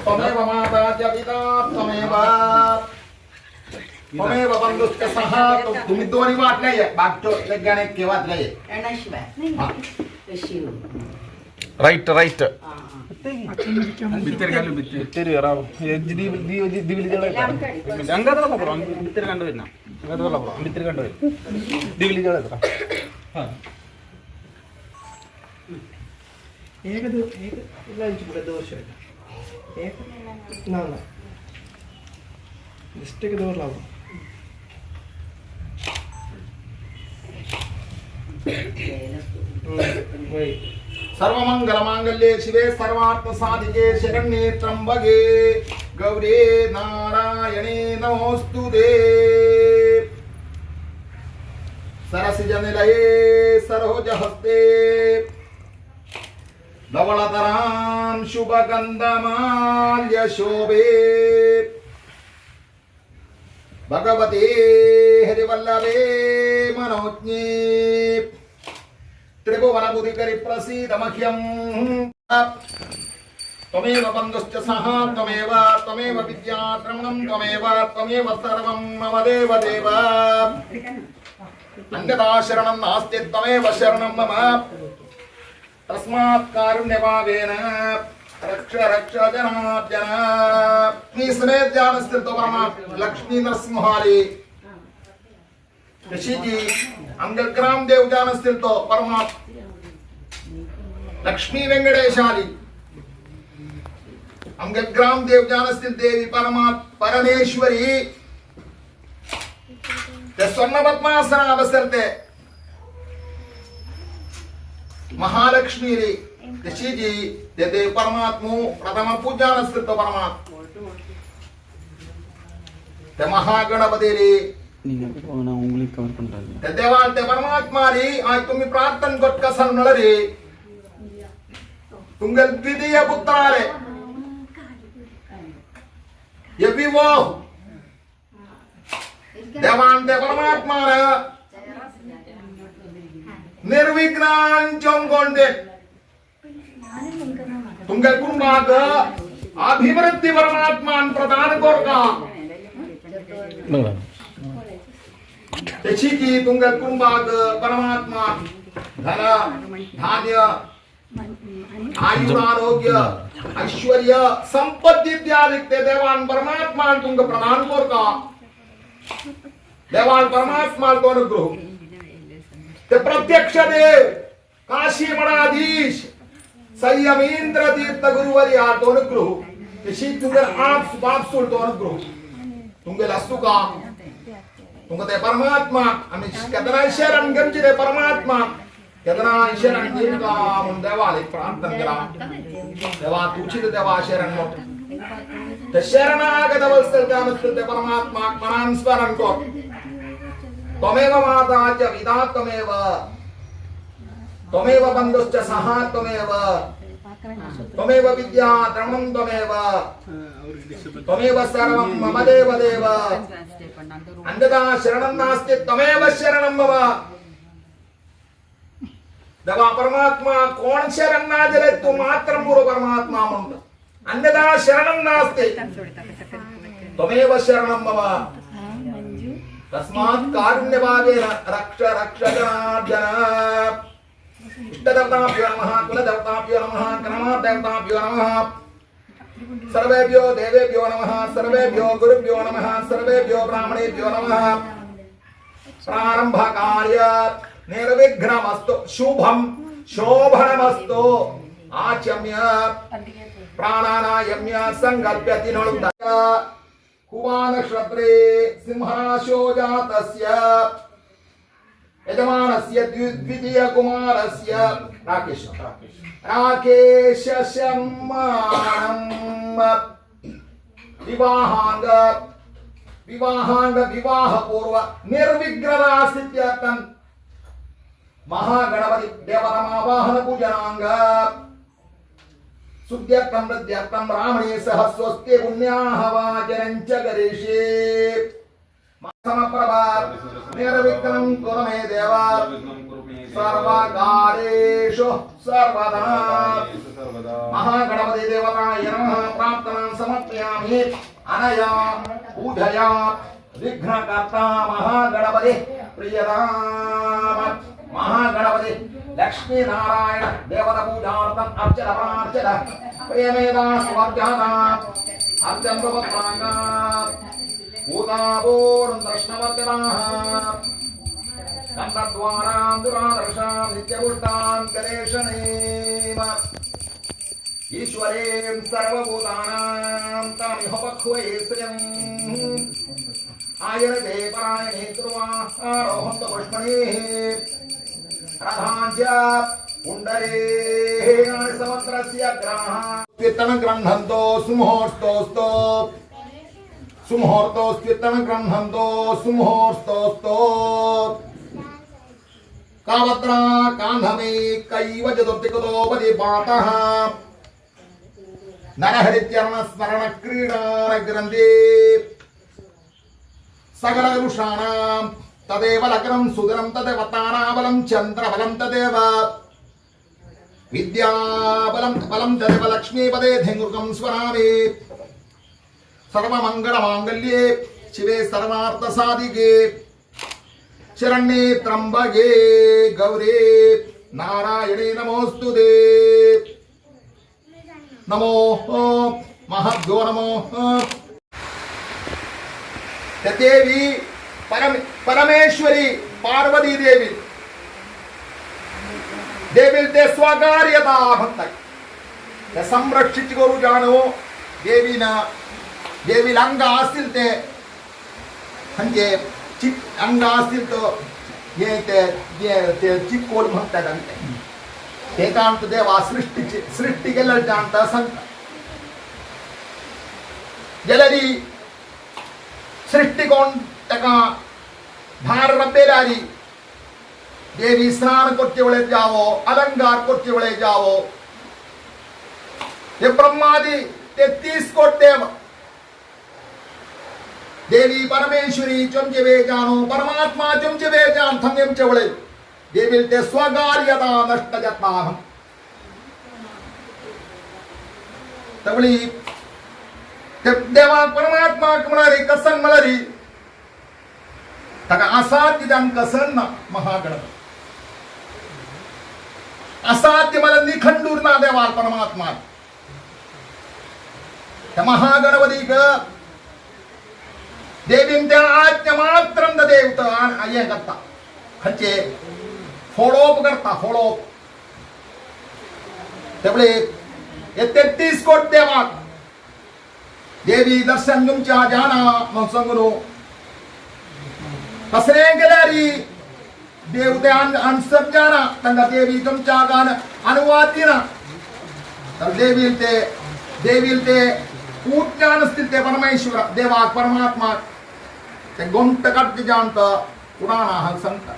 त्वमेव माता च पिता त्वमेव बंधुश्च सखा तुम्ही दोन्ही वाटले बागतो लगने के वाटले राइट राइट बित्तर कालू बित्तर राव दिविली जळा अंगातला ब्रो बित्तर कांड होईल ना अंगातला ब्रो बित्तर कांड होईल दिविली जळा हां एक ಇಲ್ಲ ಇಂಚು ದೋಷ एक ना ना मिस्टेक दौर लाओ वही सर्वमंगल मांगल्ये शिवे सर्वार्थ साधिके शरण्ये त्र्यंबके गौरी नारायणे नमोस्तुते सरसिजनिलये सरोजहस्ते धवलतरां शुभगन्धमाल्य शोभे भगवते हरिवल्लभे मनोज्ञे त्रिभुवनबुधिकरि प्रसीदमह्यं त्वमेव बन्धुश्च सखा त्वमेव विद्याद्रमणं त्वमेव सर्वं मम देवदेव अन्यथा शरणं नास्ति त्वमेव शरणं मम तस्मात् कारुण्यभावेन रक्ष रक्ष जनार्दन नी समेत ध्यान स्थिर तो परमा लक्ष्मी नरसिंहाली ऋषि जी अंगग्राम देव ध्यान स्थिर तो परमा लक्ष्मी वेंकटेशाली अंगग्राम देव ध्यान स्थिर देवी परमा परमेश्वरी स्वर्ण पद्मासन अवसरते महालक्ष्मी ऋषि जी देव परमात्मा प्रथम पूजा नस्थित परमात्मा महागणपति देवाल परमात्मा आज तुम्हें प्रार्थना कोट कसन नलरी तुंगल द्वितीय पुत्राले ये विवाह देवान परमात्मा निर्विघ्नान् चोंगोंडे तुंगे कुंभाग अभिवृद्धि परमात्मान प्रदान कोरका तेची की तुंगे कुंभाग परमात्मा धन धान्य आयुरारोग्य ऐश्वर्य संपत्ति इत्यादि देवान परमात्मान तुंग प्रदान कोरका देवान परमात्मान को अनुग्रह ते प्रत्यक्ष देव काशी मणाधीश संयमेंद्र तीर्थ गुरुवर्य तो अनुग्रह ऋषि तुंगे आप सुल तो अनुग्रह तुंगे लस्तुका तुंगे परमात्मा हमें कदना शरण गंजिरे परमात्मा कदना शरण जिनका हम देवाले प्रार्थना करा देवा तुचित देवा शरण मो ते शरणागत अवस्था जामस्ते परमात्मा मनान स्मरण को त्वमेव माता च पिता त्वमेव बन्धुश्च सखा त्वमेव विद्या द्रमणं त्वमेव सर्वं मम देवदेव अन्यथा शरणं नास्ति त्वमेव शरणं मम देवा परमात्मा कौन शरण ना जले तू मात्र पूर्व परमात्मा मंद अन्यथा शरणं नास्ति त्वमेव शरणं मम तस्मात् कारुण्यभावेन रक्ष रक्ष जनार्दन इष्टदेवताभ्यो नमः कुलदेवताभ्यो नमः ग्रामदेवताभ्यो नमः सर्वेभ्यो देवेभ्यो नमः सर्वेभ्यो गुरुभ्यो नमः सर्वेभ्यो ब्राह्मणेभ्यो नमः प्रारंभ कार्य निर्विघ्नमस्तु शुभं शोभनमस्तु आचम्य प्राणानायम्य संकल्प्य तिनोक्ता कुमानक्षत्रे सिंहाशो जातस्य यजमानस्य द्वितीय कुमारस्य राकेशशम्मानं विवाह पूर्व निर्विघ्नरासित्यर्थं महागणपति देवतमावाहन पूजनांग सुद्यर्थं हृद्यर्थं ब्राह्मणे सह स्वस्ति पुण्याहवाचनं च करिष्ये समप्रभा निर्विघ्नं कुरु मे देवा सर्वकालेषु सर्वदा महागणपति देवताय नमः प्रार्थनां समर्पयामि अनया पूजया विघ्नकर्ता महागणपति प्रियदाम महागणपति लक्ष्मी नारायण देवता पूजार्थम अर्चन प्रेमेदा स्वर्गादा अर्चन प्रवत्तांगा भूतावोरं दर्शनवर्तनाः नन्दद्वारां दुरादर्शां नित्यपुष्टां गणेशनेम ईश्वरें सर्वभूतानां तमिह पक्वये श्रियम् आयरते परायणे कुर्वारोहन्त पुष्पणेः रथाञ्च पुण्डरेः समग्रस्य ग्राः कीर्तनं गृह्णन्तो सुमुहूर्तोऽस्तु सुमुहूर्तोऽस्त्युत्तमं गृह्णन्तो सुमुहूर्तोऽस्तु कावत्रा कान्धमे कैव चतुर्थिकतोपदि पातः नरहरिचरण स्मरण क्रीडानग्रन्थे सकलरुषाणां तदेव लग्नं सुदरं तदेव ताराबलं चन्द्रबलं तदेव विद्याबलं बलं तदेव लक्ष्मीपदे धेनुकं स्वरामि सर्वमङ्गलमाङ्गल्ये शिवे सर्वार्थसाधिके शरण्ये त्र्यम्बके गौरी नारायणे नमोस्तुते नमो महद्भ्यो नमो देवी परमेश्वरी पार्वती देवी देवील स्वकार्यता भक्त संरक्षित जानो देवीना देवील अंग असतील ते म्हणजे अंग असतील तर ते चिक्कोल म्हणतात ते कांत देवा सृष्टी केलं जाणता संत जलरी सृष्टिकोण तका भार रब्बेलारी देवी स्नान करते वेळे जावो अलंकार करते वेळे जावो हे ब्रह्मादि 33 कोटी देव देवी परमेश्वरी चमचे जानो परमात्मा चमचे जान थंगेम चवळे देवील ते स्वकार्यता नष्ट जाता तवळी ते देवा परमात्मा कुणारी कसन मलरी तका असाध्य जान कसन महागणपती असाध्य मला निखंडूर ना देवा परमात्मा त्या महागणपती ग देवीन त्या आज्ञा मात्र देवत ये करता खंचे फोडोप करता फोडोप त्यामुळे 33 कोटी देवा देवी दर्शन तुमच्या जाना मग सांगू कसरे गेल्यारी देवते अनसब जाना तंगा देवी तुमच्या गान अनुवादीना तर देवील ते पूज्ञान असतील ते परमेश्वर देवा परमात्मा ते गोंट कट जानत पुराण हल संत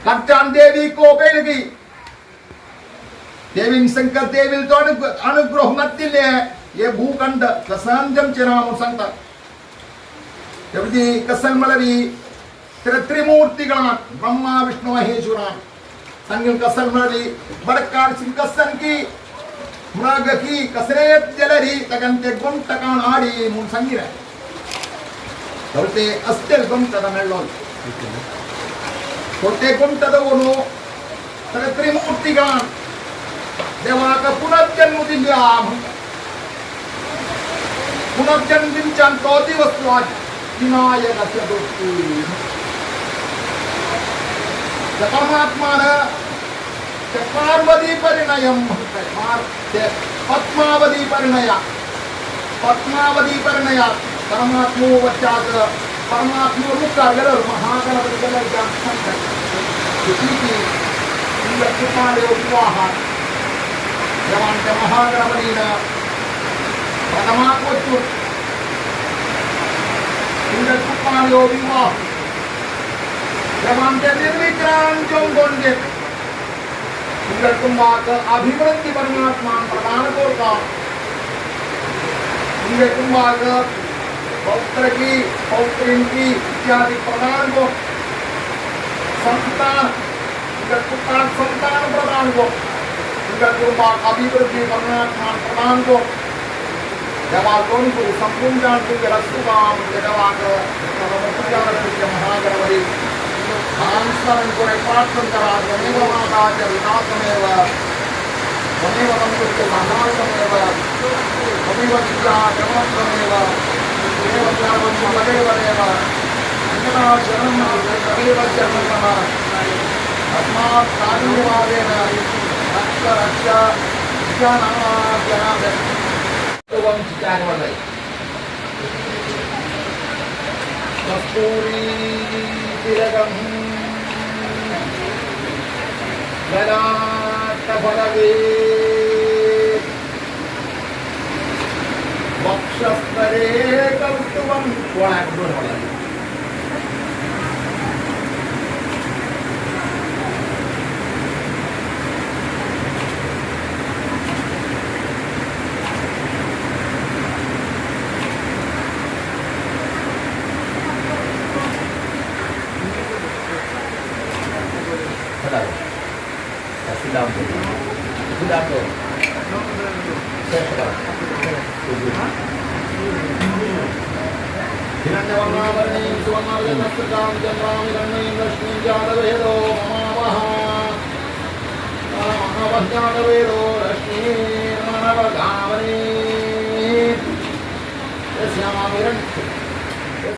कच्चान देवी को बेलगी देवी शंकर देवी तो अनुग्रह मत्तिले ये भूखंड कसंजम चिराम संत देवी कसन मलवी त्रिमूर्तिगण ब्रह्मा विष्णु महेश्वर संगम कसन मलवी बड़कार सिंह कसन की मृग की कसरे जलरी तगंते गुंटकान आड़ी मुन संगिर तोते अस्तेल गुंटद मेल्लोल तोते गुंटदवनु तर त्रिमूर्तिगण देवाक पुनर्जन्म दिल्या पुनर्जन्म दिनच्या तोती वस्तू आज विनायक चतुर्थी परमात्मान पार्वती परिणयम पद्मावती परिणया परमात्मा वच्चात परमात्मा मुक्ता गलर महागणपति गलर जान संत किसी की कृपाले विवाह जवान के महागणपति न प्रथमा कोच्चु कृपाले विवाह जवान के निर्विक्रांत जोंगोंडे कुंभाक अभिवृद्धि परमात्मा प्रदान करता कुंभाक पौत्र की इत्यादि प्रदान को संतान इनका कुटान संतान प्रदान को इनका कुर्बा अभिवृद्धि वर्णात्मान प्रदान को देवालयों को संपूर्ण जान को रस्तुकाम देवाक नवमुद्रान के महागणपति आंसरन को प्रार्थना करा जनेव माता च विनाशमेव तमेव तमकुर्ते महासमेव तमेव विद्या जमत्रमेव तमेव ज्ञानं मदेवरेव अन्यथा शरणं तमेव शरणं नमः अस्मात् कारुण्यवादेन रक्ष रक्ष विज्ञानाद्यनाद एवं चित्तान्वदय कस्तूरी तिलकं ललाटफलके वक्षस्तरे कौस्तुभं कोणाग्रहवलय Sedang tu, sedang tu. Saya sedang. Dengan jawab nama ini, tuan nama dan nasabam jannah dan ini Rashmi Jadavedo Mamaha. Mamaha Jadavedo Rashmi Manavagavani. Yasyama Miran